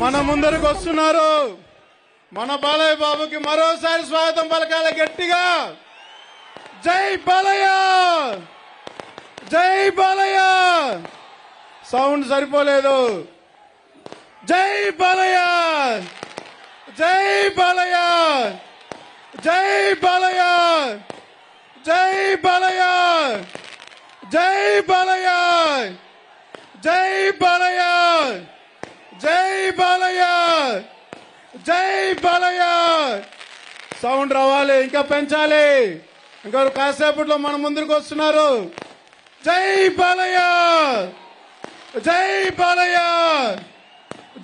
మన ముందరకు వస్తున్నారు. మన బాలయ్య బాబుకి మరోసారి స్వాగతం పలకాల గట్టిగా. జై బాలయ్య, జై బాలయ్య. సౌండ్ సరిపోలేదు. జై బాలయ్య, జై బాలయ్య, జై బాలయ్య, జై బాలయ్య, జై బాలయ్య, జై బాలయ్య, జై బాలయ్య, జై బాలయ్య. సౌండ్ రావాలి, ఇంకా పెంచాలి. ఇంకా కాసేపట్లో మన ముందుకు వస్తున్నారు. జై బాలయ్య, జై బాలయ్య,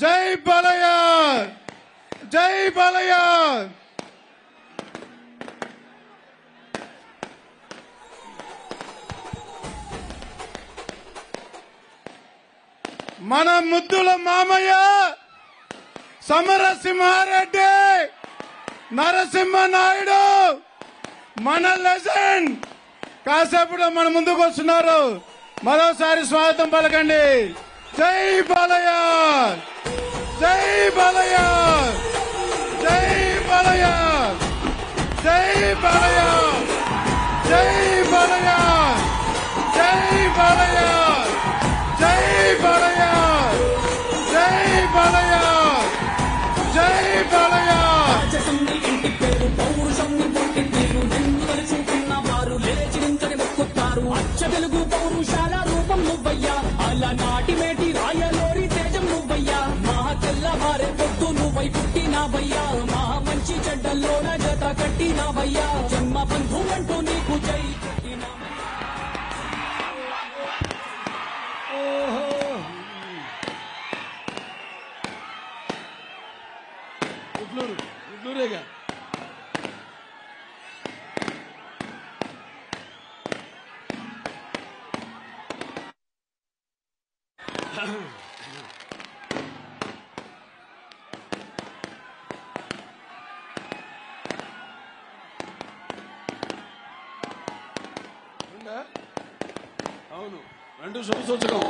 జై బాలయ్య, జై బాలయ్య. మన ముద్దుల మామయ్య సమరసింహారెడ్డి నరసింహనాయుడు, మన లెజెండ్ కాసేపులో మన ముందుకు వస్తున్నారు. మరోసారి స్వాగతం పలకండి. జై బాలయ్య, జై బాలయ్య, జై బాలయ్య, జై బాలయ్య, జై బాలయ్య, జై బాలయ్య, జై బాలయ్య, జై బాలయ్య, జై బాలయ్య. తెలుగు పౌరుషాల రూపం నువ్వయ్యా, అలనాటి మేటి రాయలోరి తేజం నువ్వయ్యా, మా తెల్లవారే పొద్దు నువ్వై పుట్టినావయ్యా, మా మంచి చెడ్డల్లోన జత కట్టినావయ్యా, జన్మ బంధు అంటూ నీకు జై కట్టినావయ్యా. గుడ్లూరేగా అవును, రెండు శుభ సూచకం.